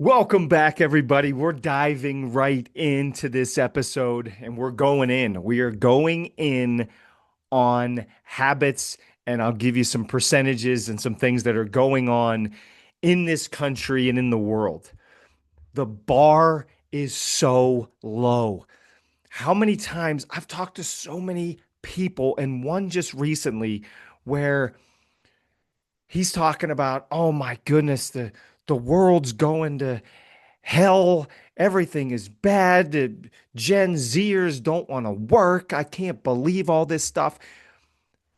Welcome back, everybody. We're diving right into this episode and we're going in. We are going in on habits, and I'll give you some percentages and some things that are going on in this country and in the world. The bar is so low. How many times I've talked to so many people, and one just recently where he's talking about, oh my goodness, the world's going to hell. Everything is bad. The Gen Zers don't want to work. I can't believe all this stuff.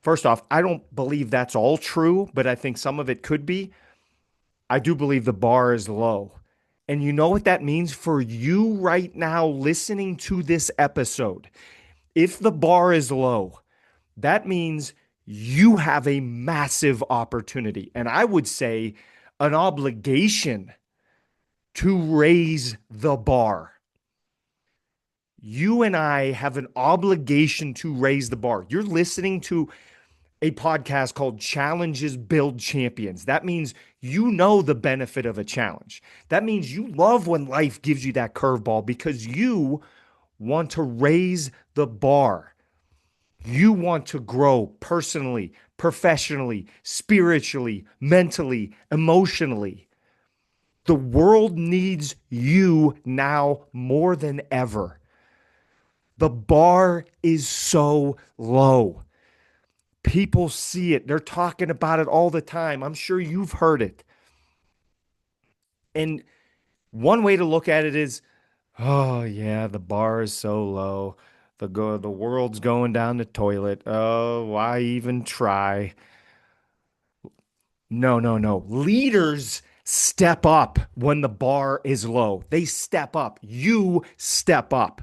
First off, I don't believe that's all true, but I think some of it could be. I do believe the bar is low. And you know what that means for you right now listening to this episode? If the bar is low, that means you have a massive opportunity. And I would say an obligation to raise the bar. You and I have an obligation to raise the bar. You're listening to a podcast called Challenges Build Champions. That means you know the benefit of a challenge. That means you love when life gives you that curveball because you want to raise the bar. You want to grow personally, professionally, spiritually, mentally, emotionally. The world needs you now more than ever. The bar is so low. People see it. They're talking about it all the time. I'm sure you've heard it. And one way to look at it is, oh yeah, the bar is so low. The world's going down the toilet. Oh, why even try? No, no, no. Leaders step up when the bar is low. They step up. You step up.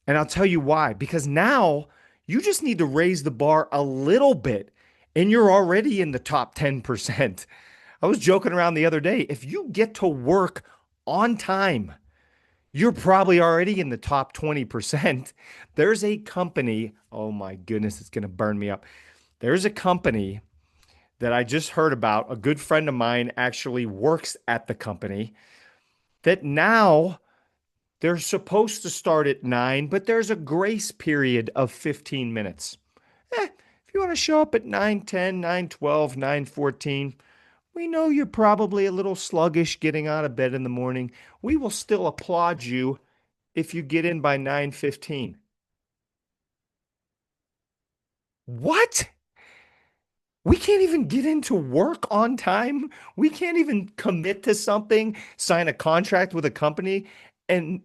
And I'll tell you why. Because now you just need to raise the bar a little bit and you're already in the top 10%. I was joking around the other day. If you get to work on time, you're probably already in the top 20%. There's a company, oh my goodness, it's going to burn me up. There's a company that I just heard about. A good friend of mine actually works at the company that now they're supposed to start at 9, but there's a grace period of 15 minutes. If you want to show up at 9:10, 9:12, 9:14, we know you're probably a little sluggish getting out of bed in the morning. We will still applaud you if you get in by 9:15. What? We can't even get into work on time. We can't even commit to something, sign a contract with a company, and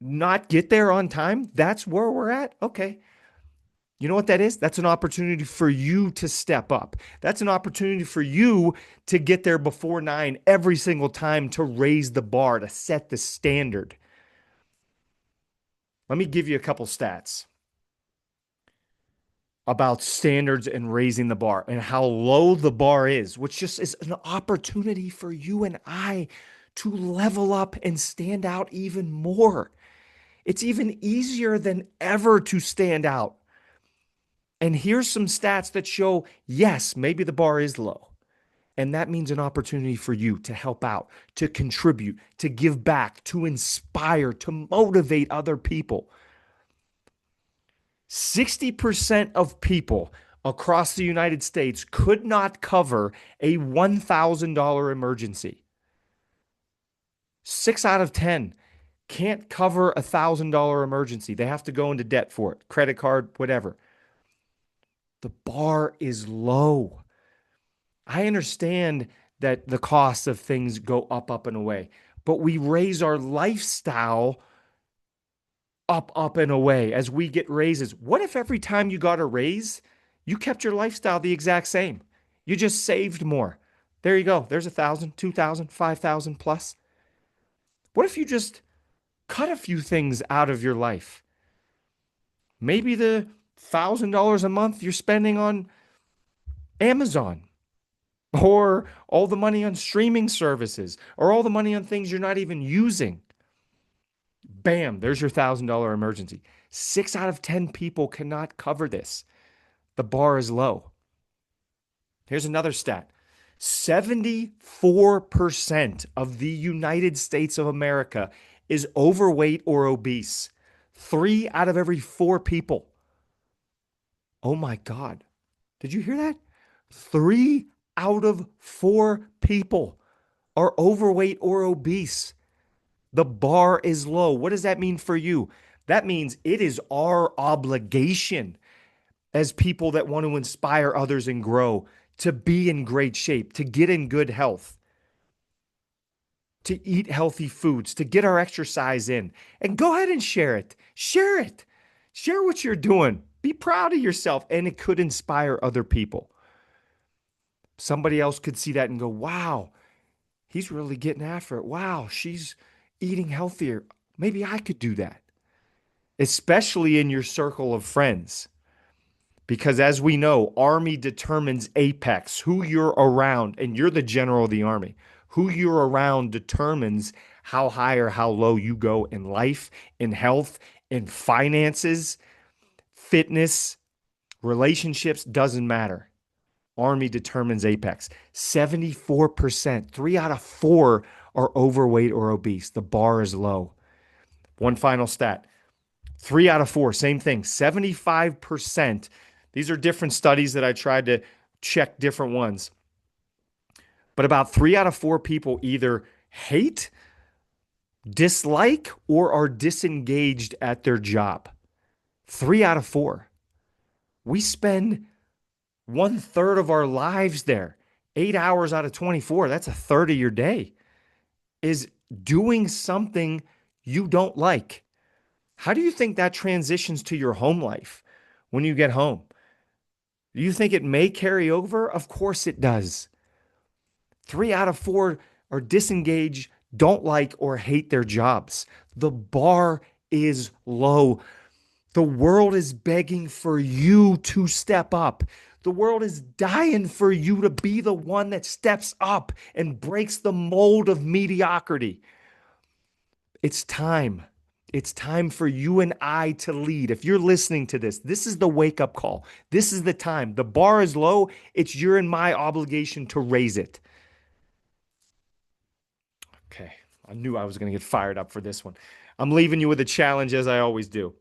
not get there on time. That's where we're at. Okay. You know what that is? That's an opportunity for you to step up. That's an opportunity for you to get there before 9 every single time, to raise the bar, to set the standard. Let me give you a couple stats about standards and raising the bar and how low the bar is, which just is an opportunity for you and I to level up and stand out even more. It's even easier than ever to stand out. And here's some stats that show, yes, maybe the bar is low. And that means an opportunity for you to help out, to contribute, to give back, to inspire, to motivate other people. 60% of people across the United States could not cover a $1,000 emergency. 6 out of 10 can't cover a $1,000 emergency. They have to go into debt for it, credit card, whatever. The bar is low. I understand that the cost of things go up, up, and away, but we raise our lifestyle up, up, and away as we get raises. What if every time you got a raise, you kept your lifestyle the exact same? You just saved more. There you go. There's 1,000, 2,000, 5,000 plus. What if you just cut a few things out of your life? Maybe the $1,000 a month you're spending on Amazon, or all the money on streaming services, or all the money on things you're not even using. Bam, there's your $1,000 emergency. 6 out of 10 people cannot cover this. The bar is low. Here's another stat. 74% of the United States of America is overweight or obese. Three out of every four people. Oh my God. Did you hear that? Three out of four people are overweight or obese. The bar is low. What does that mean for you? That means it is our obligation as people that want to inspire others and grow to be in great shape, to get in good health, to eat healthy foods, to get our exercise in. And go ahead and share it. Share it. Share what you're doing. Be proud of yourself, and it could inspire other people. Somebody else could see that and go, wow, he's really getting after it. Wow, she's eating healthier. Maybe I could do that, especially in your circle of friends. Because as we know, army determines apex, who you're around, and you're the general of the army. Who you're around determines how high or how low you go in life, in health, in finances, fitness, relationships, doesn't matter. Army determines apex. 74%, three out of four are overweight or obese. The bar is low. One final stat. Three out of four, same thing, 75%. These are different studies that I tried to check different ones. But about three out of four people either hate, dislike, or are disengaged at their job. Three out of four. We spend one third of our lives there. 8 hours out of 24, that's a third of your day, is doing something you don't like. How do you think that transitions to your home life when you get home? Do you think it may carry over? Of course it does. Three out of four are disengaged, don't like, or hate their jobs. The bar is low. The world is begging for you to step up. The world is dying for you to be the one that steps up and breaks the mold of mediocrity. It's time. It's time for you and I to lead. If you're listening to this, this is the wake up call. This is the time. The bar is low. It's your and my obligation to raise it. Okay. I knew I was going to get fired up for this one. I'm leaving you with a challenge as I always do.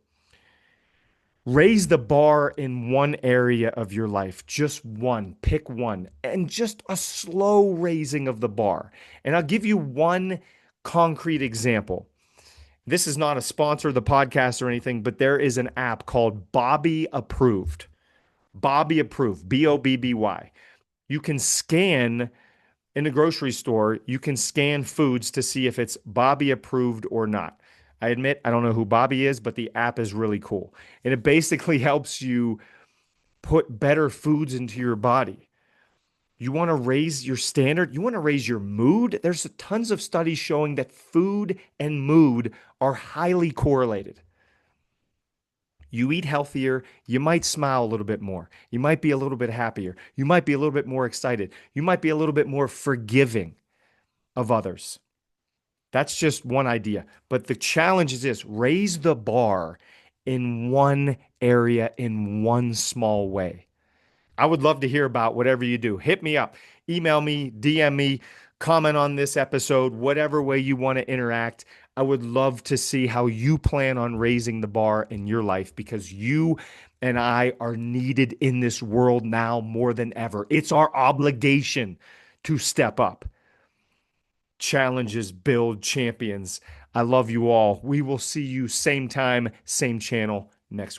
Raise the bar in one area of your life, just one, pick one, and just a slow raising of the bar. And I'll give you one concrete example. This is not a sponsor of the podcast or anything, but there is an app called Bobby Approved. Bobby Approved, Bobby. You can scan in a grocery store, you can scan foods to see if it's Bobby approved or not. I admit I don't know who Bobby is, but the app is really cool. And it basically helps you put better foods into your body. You want to raise your standard, you want to raise your mood. There's tons of studies showing that food and mood are highly correlated. You eat healthier, you might smile a little bit more. You might be a little bit happier. You might be a little bit more excited. You might be a little bit more forgiving of others. That's just one idea. But the challenge is this: raise the bar in one area, in one small way. I would love to hear about whatever you do. Hit me up, email me, DM me, comment on this episode, whatever way you want to interact. I would love to see how you plan on raising the bar in your life, because you and I are needed in this world now more than ever. It's our obligation to step up. Challenges build champions. I love you all. We will see you same time, same channel next week.